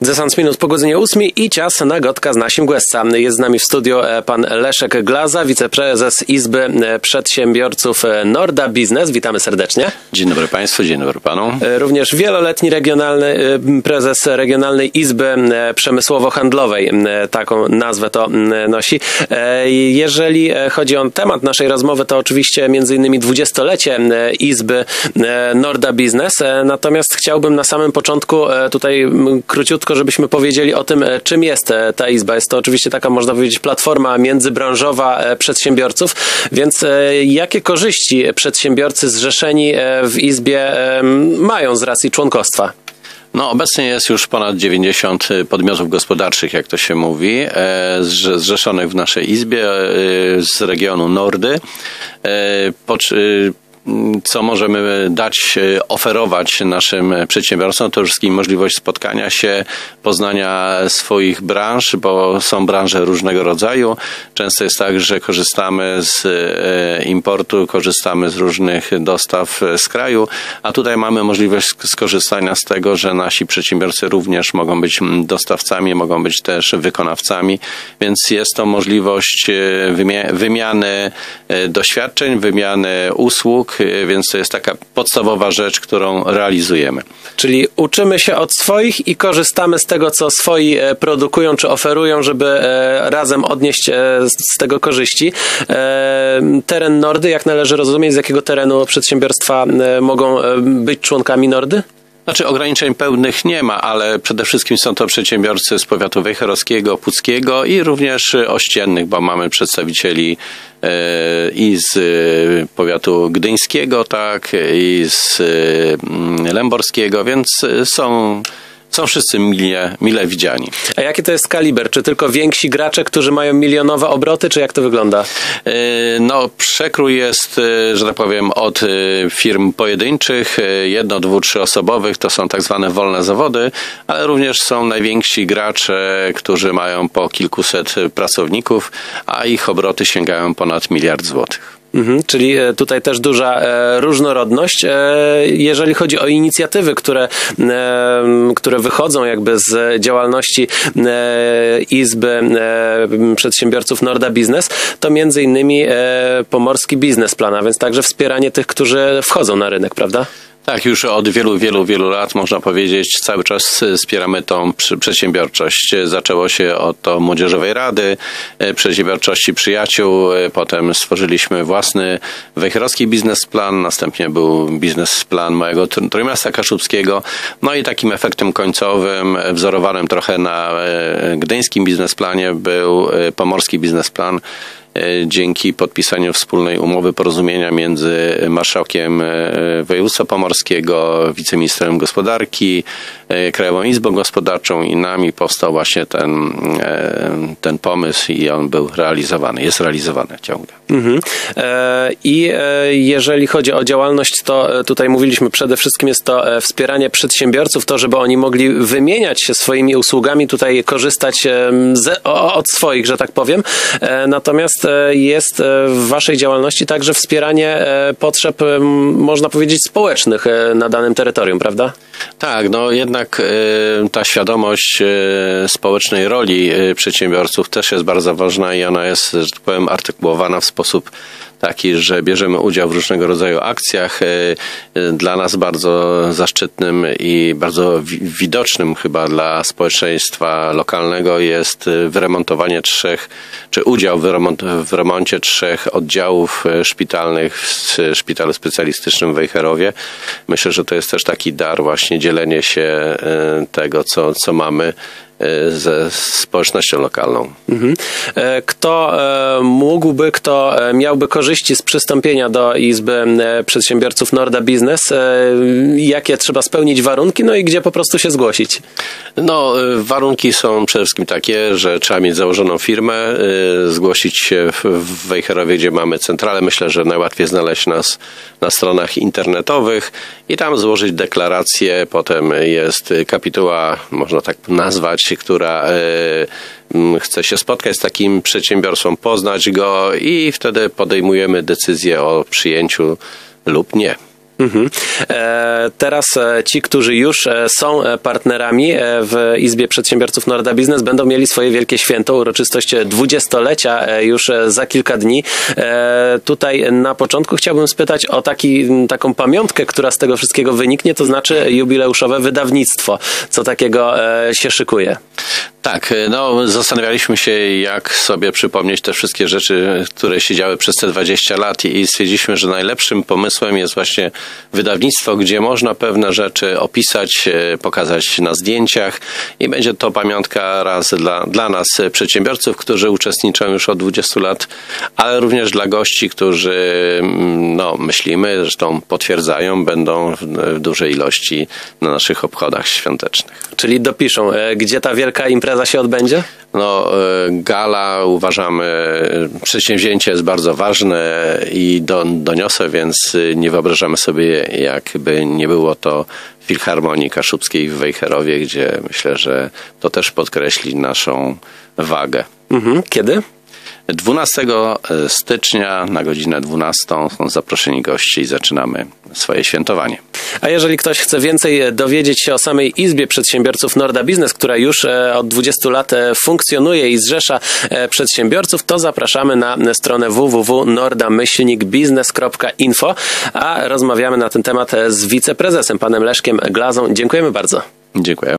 Desant minut po godzinie 8 i czas na Gotka z Nasim Głesca. Jest z nami w studiu pan Leszek Glaza, wiceprezes Izby Przedsiębiorców Norda Biznes. Witamy serdecznie. Dzień dobry Państwu, dzień dobry Panu. Również wieloletni prezes Regionalnej Izby Przemysłowo-Handlowej. Taką nazwę to nosi. Jeżeli chodzi o temat naszej rozmowy, to oczywiście m.in. 20-lecie Izby Norda Biznes. Natomiast chciałbym na samym początku tutaj króciutko, żebyśmy powiedzieli o tym, czym jest ta Izba. Jest to oczywiście taka, można powiedzieć, platforma międzybranżowa przedsiębiorców, więc jakie korzyści przedsiębiorcy zrzeszeni w Izbie mają z racji członkostwa? No, obecnie jest już ponad 90 podmiotów gospodarczych, jak to się mówi, zrzeszonych w naszej Izbie z regionu Nordy. Co możemy oferować naszym przedsiębiorcom, to wszystkim możliwość spotkania się, poznania swoich branż, bo są branże różnego rodzaju. Często jest tak, że korzystamy z importu, korzystamy z różnych dostaw z kraju, a tutaj mamy możliwość skorzystania z tego, że nasi przedsiębiorcy również mogą być dostawcami, mogą być też wykonawcami, więc jest to możliwość wymiany doświadczeń, wymiany usług, więc to jest taka podstawowa rzecz, którą realizujemy. Czyli uczymy się od swoich i korzystamy z tego, co swoi produkują czy oferują, żeby razem odnieść z tego korzyści. Teren Nordy, jak należy rozumieć, z jakiego terenu przedsiębiorstwa mogą być członkami Nordy? Znaczy ograniczeń pełnych nie ma, ale przede wszystkim są to przedsiębiorcy z powiatu wejherowskiego, puckiego i również ościennych, bo mamy przedstawicieli i z powiatu gdyńskiego, tak, i z lęborskiego, więc są wszyscy mile widziani. A jaki to jest kaliber? Czy tylko więksi gracze, którzy mają milionowe obroty, czy jak to wygląda? No, przekrój jest, że tak powiem, od firm pojedynczych, 1-, 2-, 3-osobowych, to są tak zwane wolne zawody, ale również są najwięksi gracze, którzy mają po kilkuset pracowników, a ich obroty sięgają ponad 1 miliard złotych. Czyli tutaj też duża różnorodność. Jeżeli chodzi o inicjatywy, które wychodzą jakby z działalności Izby Przedsiębiorców Norda Biznes, to między innymi Pomorski Biznesplan, a więc także wspieranie tych, którzy wchodzą na rynek, prawda? Tak, już od wielu lat, można powiedzieć, cały czas wspieramy tą przedsiębiorczość. Zaczęło się od to Młodzieżowej Rady Przedsiębiorczości Przyjaciół, potem stworzyliśmy własny wejherowski biznesplan, następnie był biznesplan mojego Trójmiasta Kaszubskiego, no i takim efektem końcowym, wzorowanym trochę na gdyńskim biznesplanie, był Pomorski Biznesplan. Dzięki podpisaniu wspólnej umowy porozumienia między marszałkiem województwa pomorskiego, wiceministrem gospodarki, Krajową Izbą Gospodarczą i nami powstał właśnie ten pomysł i on był realizowany, jest realizowany ciągle. I jeżeli chodzi o działalność, to tutaj mówiliśmy, przede wszystkim jest to wspieranie przedsiębiorców, to żeby oni mogli wymieniać się swoimi usługami, tutaj korzystać od swoich, że tak powiem. Natomiast jest w waszej działalności także wspieranie potrzeb, można powiedzieć, społecznych na danym terytorium, prawda? Tak, no jednak ta świadomość społecznej roli przedsiębiorców też jest bardzo ważna i ona jest, że tak powiem, artykułowana w sposób taki, że bierzemy udział w różnego rodzaju akcjach. Dla nas bardzo zaszczytnym i bardzo widocznym chyba dla społeczeństwa lokalnego jest wyremontowanie udział w remoncie 3 oddziałów szpitalnych w Szpitalu Specjalistycznym w Wejherowie. Myślę, że to jest też taki dar, właśnie dzielenie się tego, co mamy ze społecznością lokalną. Kto miałby korzyści z przystąpienia do Izby Przedsiębiorców Norda Biznes? Jakie trzeba spełnić warunki? No i gdzie po prostu się zgłosić? No, warunki są przede wszystkim takie, że trzeba mieć założoną firmę, zgłosić się w Wejherowie, gdzie mamy centralę. Myślę, że najłatwiej znaleźć nas na stronach internetowych i tam złożyć deklarację. Potem jest kapituła, można tak nazwać, która chce się spotkać z takim przedsiębiorcą, poznać go i wtedy podejmujemy decyzję o przyjęciu lub nie. Teraz ci, którzy już są partnerami w Izbie Przedsiębiorców Norda Biznes, będą mieli swoje wielkie święto, uroczystość 20-lecia już za kilka dni. Tutaj na początku chciałbym spytać o taką pamiątkę, która z tego wszystkiego wyniknie, to znaczy jubileuszowe wydawnictwo. Co takiego się szykuje? Tak, zastanawialiśmy się, jak sobie przypomnieć te wszystkie rzeczy, które się działy przez te 20 lat i stwierdziliśmy, że najlepszym pomysłem jest właśnie wydawnictwo, gdzie można pewne rzeczy opisać, pokazać na zdjęciach i będzie to pamiątka raz dla nas, przedsiębiorców, którzy uczestniczą już od 20 lat, ale również dla gości, którzy, myślimy, zresztą potwierdzają, będą w dużej ilości na naszych obchodach świątecznych. Czyli dopiszą, gdzie ta wielka impreza się odbędzie? Gala uważamy, przedsięwzięcie jest bardzo ważne i doniosłe, więc nie wyobrażamy sobie, jakby nie było to w Filharmonii Kaszubskiej w Wejherowie, gdzie myślę, że to też podkreśli naszą wagę. Kiedy? 12 stycznia na godzinę 12 są zaproszeni goście i zaczynamy swoje świętowanie. A jeżeli ktoś chce więcej dowiedzieć się o samej Izbie Przedsiębiorców Norda Biznes, która już od 20 lat funkcjonuje i zrzesza przedsiębiorców, to zapraszamy na stronę www.norda-biznes.info, a rozmawiamy na ten temat z wiceprezesem, panem Leszkiem Glazą. Dziękujemy bardzo. Dziękuję.